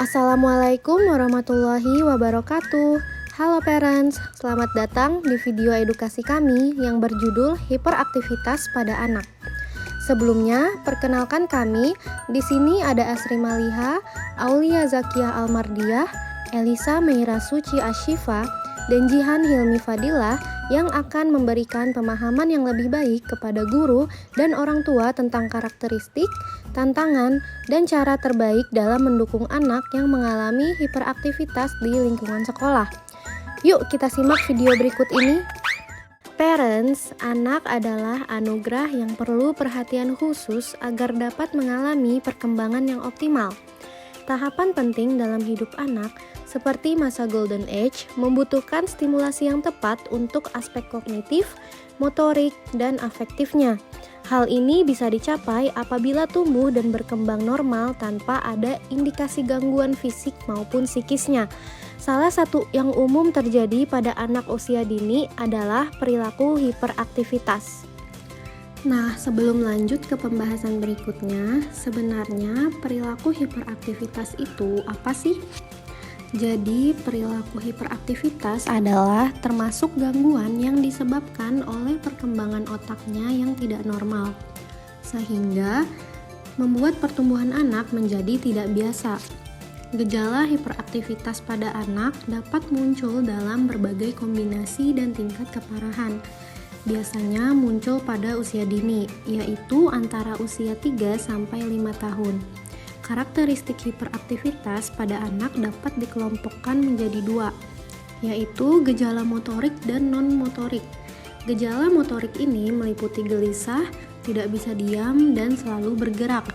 Assalamualaikum warahmatullahi wabarakatuh. Halo parents, selamat datang di video edukasi kami yang berjudul Hiperaktivitas pada Anak. Sebelumnya, perkenalkan kami, di sini ada Asri Maliha, Aulia Zakiyah Almardiah, Elisa Meira Suci Ashifa, dan Jihan Hilmi Fadilah yang akan memberikan pemahaman yang lebih baik kepada guru dan orang tua tentang karakteristik, tantangan, dan cara terbaik dalam mendukung anak yang mengalami hiperaktivitas di lingkungan sekolah. Yuk kita simak video berikut ini. Parents, anak adalah anugerah yang perlu perhatian khusus agar dapat mengalami perkembangan yang optimal. Tahapan penting dalam hidup anak, seperti masa golden age, membutuhkan stimulasi yang tepat untuk aspek kognitif, motorik, dan afektifnya. Hal ini bisa dicapai apabila tumbuh dan berkembang normal tanpa ada indikasi gangguan fisik maupun psikisnya. Salah satu yang umum terjadi pada anak usia dini adalah perilaku hiperaktivitas. Nah, sebelum lanjut ke pembahasan berikutnya, sebenarnya perilaku hiperaktivitas itu apa sih? Jadi, perilaku hiperaktivitas adalah termasuk gangguan yang disebabkan oleh perkembangan otaknya yang tidak normal, sehingga membuat pertumbuhan anak menjadi tidak biasa. Gejala hiperaktivitas pada anak dapat muncul dalam berbagai kombinasi dan tingkat keparahan. Biasanya muncul pada usia dini, yaitu antara usia 3-5 tahun. Karakteristik hiperaktivitas pada anak dapat dikelompokkan menjadi dua, yaitu gejala motorik dan non-motorik. Gejala motorik ini meliputi gelisah, tidak bisa diam dan selalu bergerak,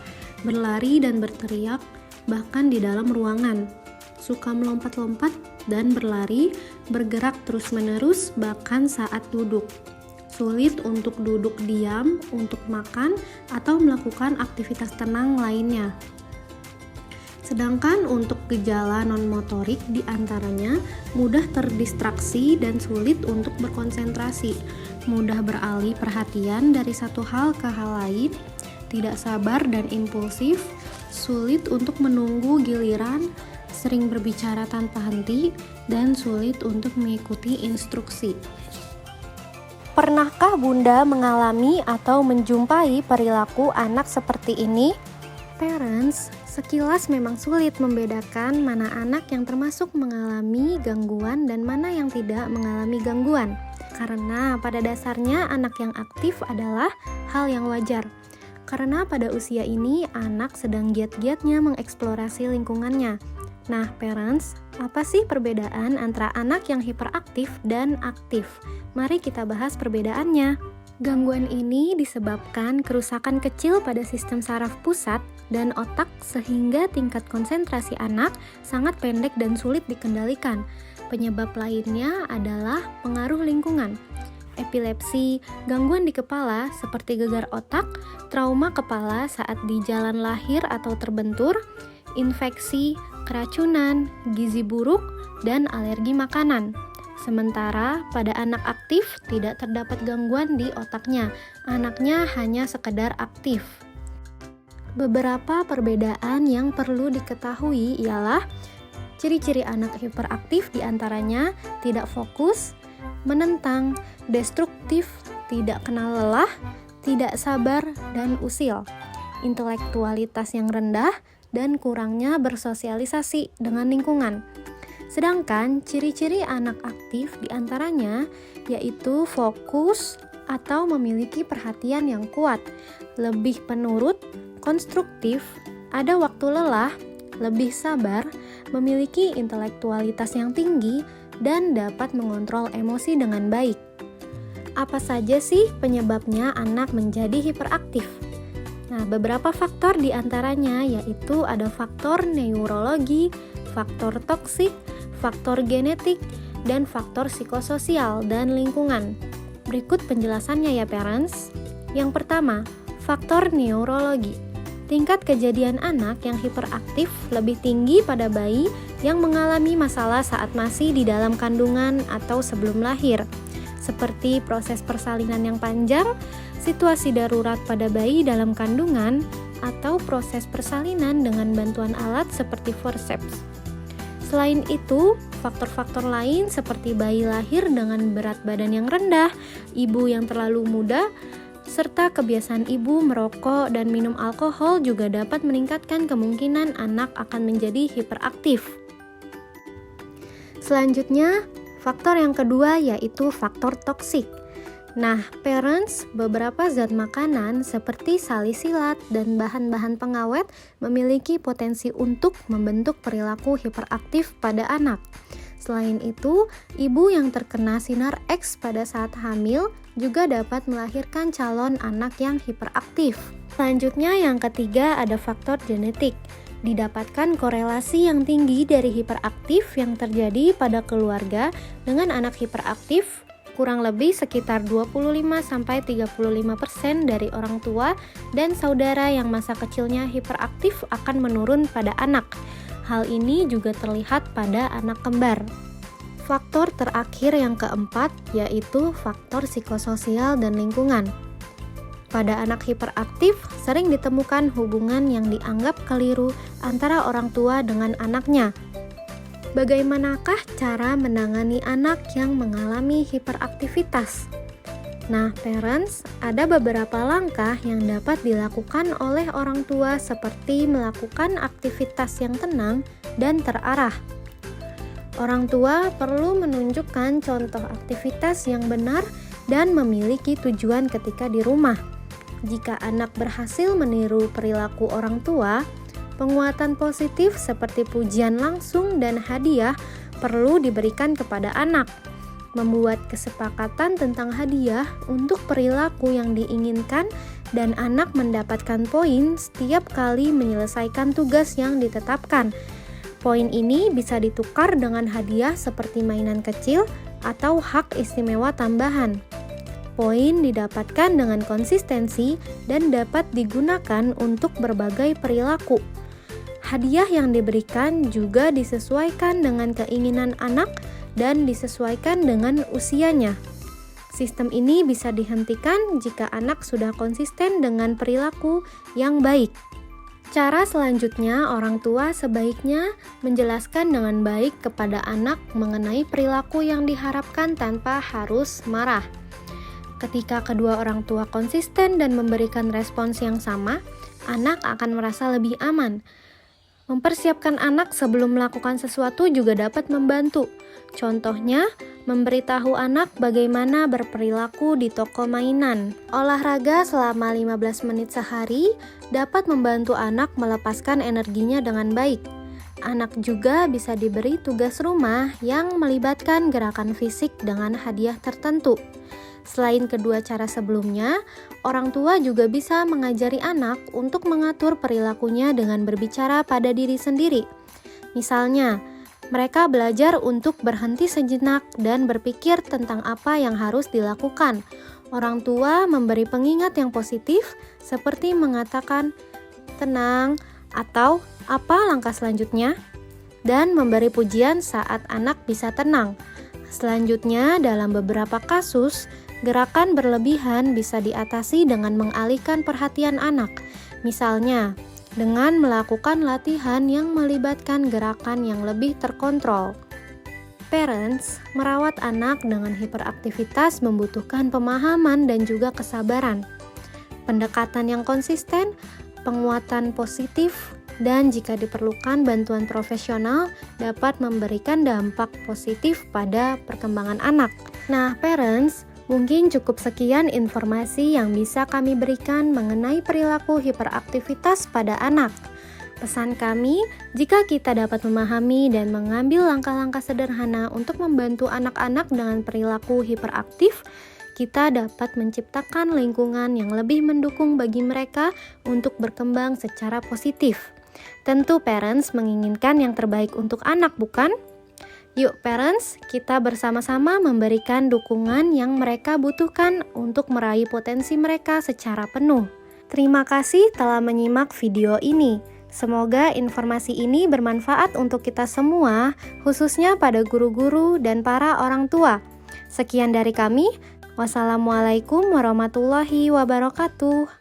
berlari dan berteriak, bahkan di dalam ruangan, suka melompat-lompat dan berlari, bergerak terus-menerus bahkan saat duduk. Sulit untuk duduk diam, untuk makan, atau melakukan aktivitas tenang lainnya. Sedangkan untuk gejala non-motorik diantaranya mudah terdistraksi dan sulit untuk berkonsentrasi, mudah beralih perhatian dari satu hal ke hal lain, tidak sabar dan impulsif, sulit untuk menunggu giliran, sering berbicara tanpa henti, dan sulit untuk mengikuti instruksi. Pernahkah Bunda mengalami atau menjumpai perilaku anak seperti ini? Parents, sekilas memang sulit membedakan mana anak yang termasuk mengalami gangguan dan mana yang tidak mengalami gangguan. Karena pada dasarnya anak yang aktif adalah hal yang wajar. Karena pada usia ini anak sedang giat-giatnya mengeksplorasi lingkungannya. Nah, parents, apa sih perbedaan antara anak yang hiperaktif dan aktif? Mari kita bahas perbedaannya. Gangguan ini disebabkan kerusakan kecil pada sistem saraf pusat dan otak sehingga tingkat konsentrasi anak sangat pendek dan sulit dikendalikan. Penyebab lainnya adalah pengaruh lingkungan. Epilepsi, gangguan di kepala seperti gegar otak, trauma kepala saat di jalan lahir atau terbentur, infeksi, keracunan, gizi buruk, dan alergi makanan. Sementara pada anak aktif tidak terdapat gangguan di otaknya, anaknya hanya sekedar aktif. Beberapa perbedaan yang perlu diketahui ialah ciri-ciri anak hiperaktif diantaranya tidak fokus, menentang, destruktif, tidak kenal lelah, tidak sabar, dan usil, intelektualitas yang rendah, dan kurangnya bersosialisasi dengan lingkungan. Sedangkan ciri-ciri anak aktif diantaranya yaitu fokus atau memiliki perhatian yang kuat, lebih penurut, konstruktif, ada waktu lelah, lebih sabar, memiliki intelektualitas yang tinggi, dan dapat mengontrol emosi dengan baik. Apa saja sih penyebabnya anak menjadi hiperaktif? Nah, beberapa faktor diantaranya yaitu ada faktor neurologi, faktor toksik, faktor genetik, dan faktor psikososial dan lingkungan. Berikut penjelasannya ya parents. Yang pertama, faktor neurologi. Tingkat kejadian anak yang hiperaktif lebih tinggi pada bayi yang mengalami masalah saat masih di dalam kandungan atau sebelum lahir, seperti proses persalinan yang panjang, situasi darurat pada bayi dalam kandungan, atau proses persalinan dengan bantuan alat seperti forceps. Selain itu, faktor-faktor lain seperti bayi lahir dengan berat badan yang rendah, ibu yang terlalu muda, serta kebiasaan ibu merokok dan minum alkohol juga dapat meningkatkan kemungkinan anak akan menjadi hiperaktif. Selanjutnya, faktor yang kedua yaitu faktor toksik. Nah, parents, beberapa zat makanan seperti salisilat dan bahan-bahan pengawet memiliki potensi untuk membentuk perilaku hiperaktif pada anak. Selain itu, ibu yang terkena sinar X pada saat hamil juga dapat melahirkan calon anak yang hiperaktif. Selanjutnya yang ketiga ada faktor genetik. Didapatkan korelasi yang tinggi dari hiperaktif yang terjadi pada keluarga dengan anak hiperaktif. Kurang lebih sekitar 25-35% dari orang tua dan saudara yang masa kecilnya hiperaktif akan menurun pada anak. Hal ini juga terlihat pada anak kembar. Faktor terakhir yang keempat yaitu faktor psikososial dan lingkungan. Pada anak hiperaktif sering ditemukan hubungan yang dianggap keliru antara orang tua dengan anaknya. Bagaimanakah cara menangani anak yang mengalami hiperaktivitas? Nah, parents, ada beberapa langkah yang dapat dilakukan oleh orang tua seperti melakukan aktivitas yang tenang dan terarah. Orang tua perlu menunjukkan contoh aktivitas yang benar dan memiliki tujuan ketika di rumah. Jika anak berhasil meniru perilaku orang tua, penguatan positif seperti pujian langsung dan hadiah perlu diberikan kepada anak. Membuat kesepakatan tentang hadiah untuk perilaku yang diinginkan dan anak mendapatkan poin setiap kali menyelesaikan tugas yang ditetapkan. Poin ini bisa ditukar dengan hadiah seperti mainan kecil atau hak istimewa tambahan. Poin didapatkan dengan konsistensi dan dapat digunakan untuk berbagai perilaku. Hadiah yang diberikan juga disesuaikan dengan keinginan anak dan disesuaikan dengan usianya. Sistem ini bisa dihentikan jika anak sudah konsisten dengan perilaku yang baik. Cara selanjutnya, orang tua sebaiknya menjelaskan dengan baik kepada anak mengenai perilaku yang diharapkan tanpa harus marah. Ketika kedua orang tua konsisten dan memberikan respons yang sama, anak akan merasa lebih aman. Mempersiapkan anak sebelum melakukan sesuatu juga dapat membantu. Contohnya, memberitahu anak bagaimana berperilaku di toko mainan. Olahraga selama 15 menit sehari dapat membantu anak melepaskan energinya dengan baik. Anak juga bisa diberi tugas rumah yang melibatkan gerakan fisik dengan hadiah tertentu. Selain kedua cara sebelumnya, orang tua juga bisa mengajari anak untuk mengatur perilakunya dengan berbicara pada diri sendiri. Misalnya, mereka belajar untuk berhenti sejenak dan berpikir tentang apa yang harus dilakukan. Orang tua memberi pengingat yang positif seperti mengatakan, "Tenang," atau "Apa langkah selanjutnya?" dan memberi pujian saat anak bisa tenang. Selanjutnya, dalam beberapa kasus, gerakan berlebihan bisa diatasi dengan mengalihkan perhatian anak. Misalnya, dengan melakukan latihan yang melibatkan gerakan yang lebih terkontrol. Parents, merawat anak dengan hiperaktivitas membutuhkan pemahaman dan juga kesabaran. Pendekatan yang konsisten, penguatan positif, dan jika diperlukan bantuan profesional dapat memberikan dampak positif pada perkembangan anak. Nah, parents, mungkin cukup sekian informasi yang bisa kami berikan mengenai perilaku hiperaktivitas pada anak. Pesan kami, jika kita dapat memahami dan mengambil langkah-langkah sederhana untuk membantu anak-anak dengan perilaku hiperaktif, kita dapat menciptakan lingkungan yang lebih mendukung bagi mereka untuk berkembang secara positif. Tentu parents menginginkan yang terbaik untuk anak, bukan? Yuk parents, kita bersama-sama memberikan dukungan yang mereka butuhkan untuk meraih potensi mereka secara penuh. Terima kasih telah menyimak video ini. Semoga informasi ini bermanfaat untuk kita semua, khususnya pada guru-guru dan para orang tua. Sekian dari kami. Wassalamualaikum warahmatullahi wabarakatuh.